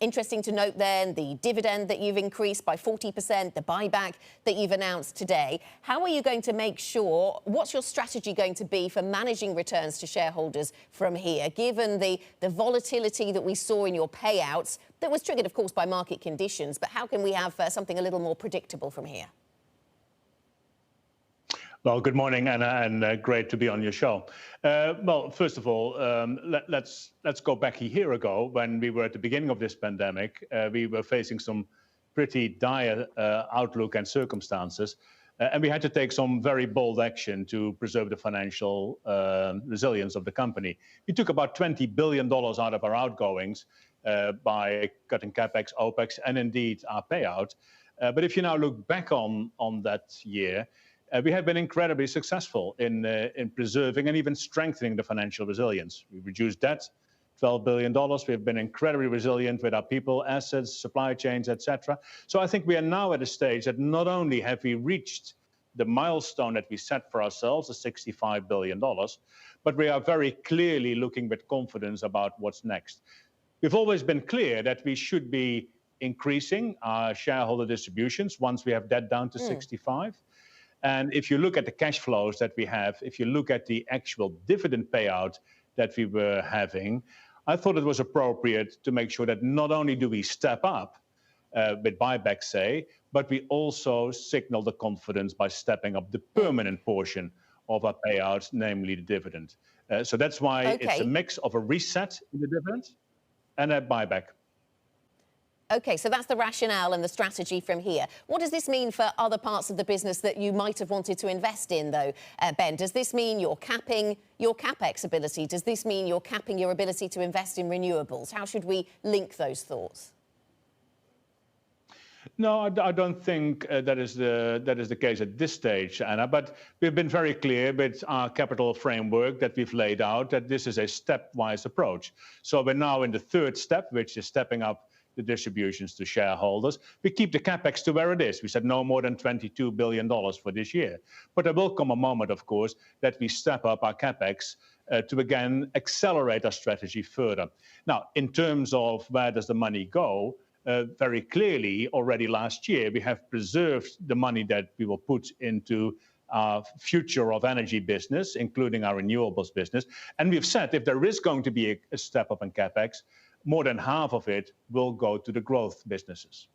Interesting to note then the dividend that you've increased by 40%, the buyback that you've announced today. How are you going to make sure, what's your strategy going to be for managing returns to shareholders from here, given the volatility that we saw in your payouts that was triggered, of course, by market conditions? But how can we have something a little more predictable from here? Well, good morning, Anna, and great to be on your show. Well, first of all, let's go back a year ago when we were at the beginning of this pandemic. We were facing some pretty dire outlook and circumstances, and we had to take some very bold action to preserve the financial resilience of the company. We took about $20 billion out of our outgoings by cutting capex, opex, and indeed our payout. But if you now look back on that year, we have been incredibly successful in preserving and even strengthening the financial resilience. We reduced debt, $12 billion. We've been incredibly resilient with our people, assets, supply chains, etc. So I think we are now at a stage that not only have we reached the milestone that we set for ourselves, the $65 billion, but we are very clearly looking with confidence about what's next. We've always been clear that we should be increasing our shareholder distributions once we have debt down to 65. And if you look at the cash flows that we have, if you look at the actual dividend payout that we were having, I thought it was appropriate to make sure that not only do we step up with buyback, say, but we also signal the confidence by stepping up the permanent portion of our payouts, namely the dividend. So that's why it's a mix of a reset in the dividend and a buyback. OK, so that's the rationale and the strategy from here. What does this mean for other parts of the business that you might have wanted to invest in, though, Ben? Does this mean you're capping your capex ability? Does this mean you're capping your ability to invest in renewables? How should we link those thoughts? No, I don't think that is the case at this stage, Anna. But we've been very clear with our capital framework that we've laid out that this is a stepwise approach. So we're now in the third step, which is stepping up the distributions to shareholders. We keep the capex to where it is. We said no more than $22 billion for this year. But there will come a moment, of course, that we step up our capex to again accelerate our strategy further. Now, in terms of where does the money go, very clearly already last year we have preserved the money that we will put into our future of energy business, including our renewables business. And we've said if there is going to be a step up in capex, more than half of it will go to the growth businesses.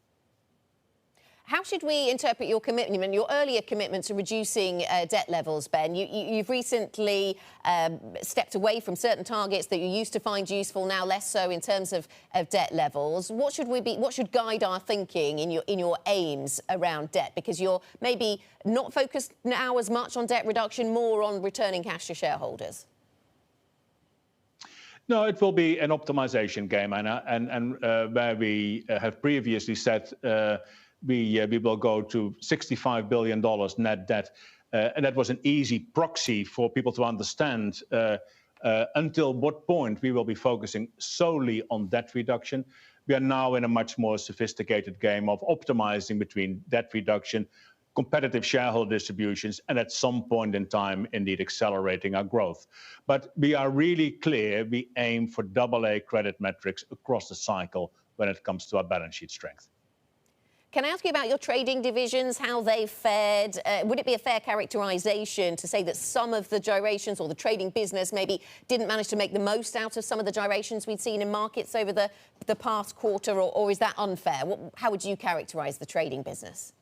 How should we interpret your commitment, your earlier commitment to reducing debt levels, Ben? You've recently stepped away from certain targets that you used to find useful, now less so in terms of debt levels. What should guide our thinking in your aims around debt? Because you're maybe not focused now as much on debt reduction, more on returning cash to shareholders. No, it will be an optimization game, Anna, and where we have previously said we will go to $65 billion net debt, and that was an easy proxy for people to understand until what point we will be focusing solely on debt reduction. We are now in a much more sophisticated game of optimizing between debt reduction, competitive shareholder distributions, and at some point in time, indeed, accelerating our growth. But we are really clear we aim for AA credit metrics across the cycle when it comes to our balance sheet strength. Can I ask you about your trading divisions, how they've fared? Would it be a fair characterisation to say that some of the gyrations or the trading business maybe didn't manage to make the most out of some of the gyrations we'd seen in markets over the past quarter, or is that unfair? How would you characterise the trading business?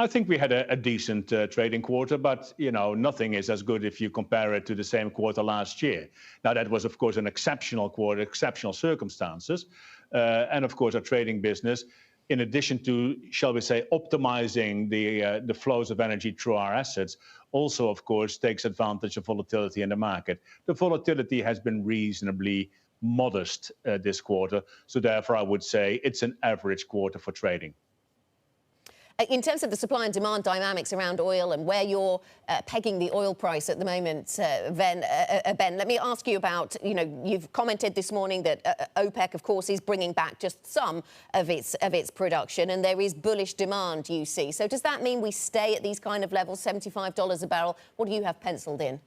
I think we had a decent trading quarter, but nothing is as good if you compare it to the same quarter last year. Now, that was, of course, an exceptional quarter, exceptional circumstances. And, of course, our trading business, in addition to, shall we say, optimizing the flows of energy through our assets, also, of course, takes advantage of volatility in the market. The volatility has been reasonably modest this quarter. So, therefore, I would say it's an average quarter for trading. In terms of the supply and demand dynamics around oil and where you're pegging the oil price at the moment, Ben, let me ask you about, you've commented this morning that OPEC, of course, is bringing back just some of its production, and there is bullish demand, you see. So does that mean we stay at these kind of levels, $75 a barrel? What do you have penciled in?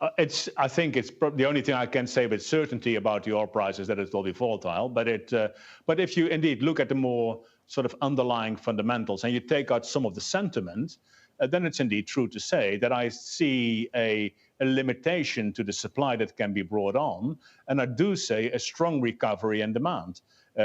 I think the only thing I can say with certainty about the oil price is that it will be volatile. But if you indeed look at the more sort of underlying fundamentals and you take out some of the sentiment, then it's indeed true to say that I see a limitation to the supply that can be brought on, and I do say a strong recovery in demand,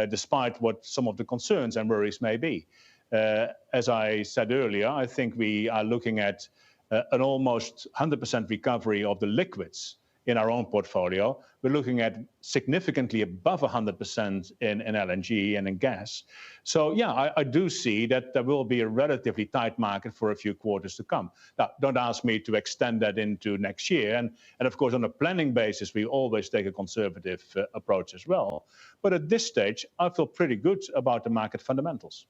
despite what some of the concerns and worries may be. As I said earlier, I think we are looking at an almost 100% recovery of the liquids in our own portfolio. We're looking at significantly above 100% in LNG and in gas. So yeah, I do see that there will be a relatively tight market for a few quarters to come. Now, don't ask me to extend that into next year. And of course, on a planning basis, we always take a conservative approach as well. But at this stage, I feel pretty good about the market fundamentals.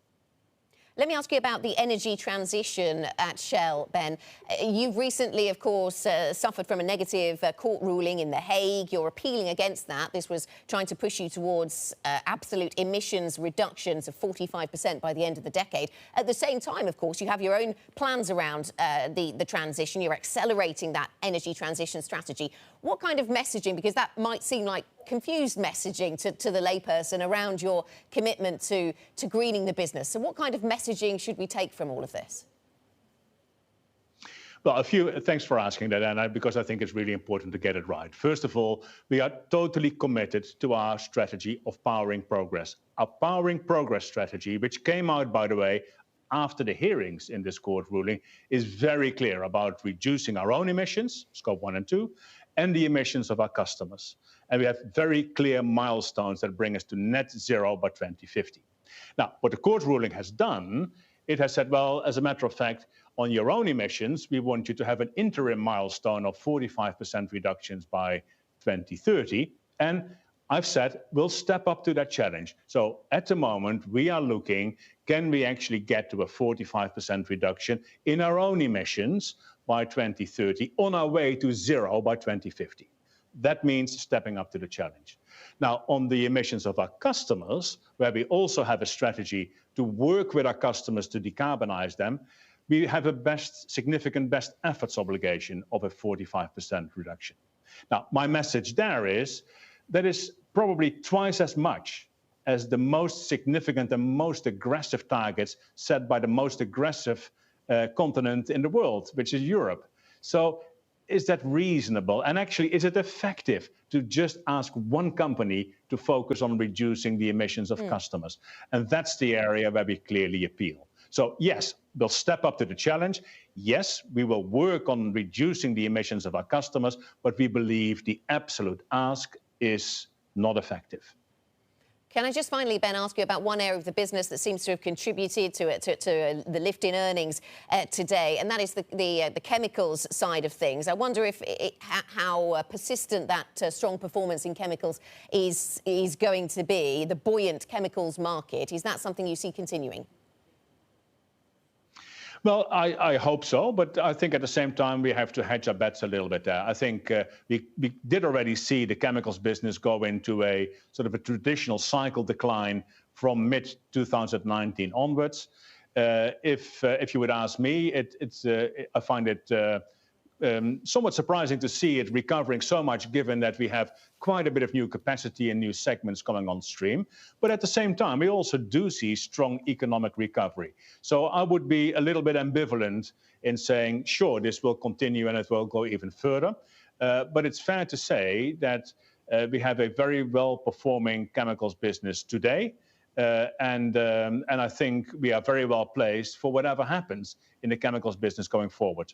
Let me ask you about the energy transition at Shell, Ben. You've recently, of course, suffered from a negative court ruling in The Hague. You're appealing against that. This was trying to push you towards absolute emissions reductions of 45% by the end of the decade. At the same time, of course, you have your own plans around the transition. You're accelerating that energy transition strategy. What kind of messaging, because that might seem like confused messaging to the layperson around your commitment to greening the business. So what kind of messaging should we take from all of this? Well, thanks for asking that, Anna, because I think it's really important to get it right. First of all, we are totally committed to our strategy of powering progress. Our powering progress strategy, which came out, by the way, after the hearings in this court ruling, is very clear about reducing our own emissions, scope 1 and 2, and the emissions of our customers. And we have very clear milestones that bring us to net zero by 2050. Now, what the court ruling has done, it has said, well, as a matter of fact, on your own emissions, we want you to have an interim milestone of 45% reductions by 2030. And I've said we'll step up to that challenge. So at the moment, we are looking, can we actually get to a 45% reduction in our own emissions by 2030 on our way to zero by 2050? That means stepping up to the challenge. Now, on the emissions of our customers, where we also have a strategy to work with our customers to decarbonize them, we have a significant best efforts obligation of a 45% reduction. Now, my message there is that is probably twice as much as the most significant and most aggressive targets set by the most aggressive continent in the world, which is Europe. So is that reasonable? And actually, is it effective to just ask one company to focus on reducing the emissions of customers? And that's the area where we clearly appeal. So yes, we'll step up to the challenge. Yes, we will work on reducing the emissions of our customers, but we believe the absolute ask is not effective. Can I just finally, Ben, ask you about one area of the business that seems to have contributed to the lift in earnings today, and that is the chemicals side of things. I wonder if how persistent that strong performance in chemicals is going to be, the buoyant chemicals market. Is that something you see continuing? Well, I hope so, but I think at the same time we have to hedge our bets a little bit there. I think we did already see the chemicals business go into a sort of a traditional cycle decline from mid-2019 onwards. If you would ask me, I find it somewhat surprising to see it recovering so much, given that we have quite a bit of new capacity and new segments coming on stream. But at the same time, we also do see strong economic recovery. So I would be a little bit ambivalent in saying, sure, this will continue and it will go even further. But it's fair to say that we have a very well-performing chemicals business today. And I think we are very well placed for whatever happens in the chemicals business going forward.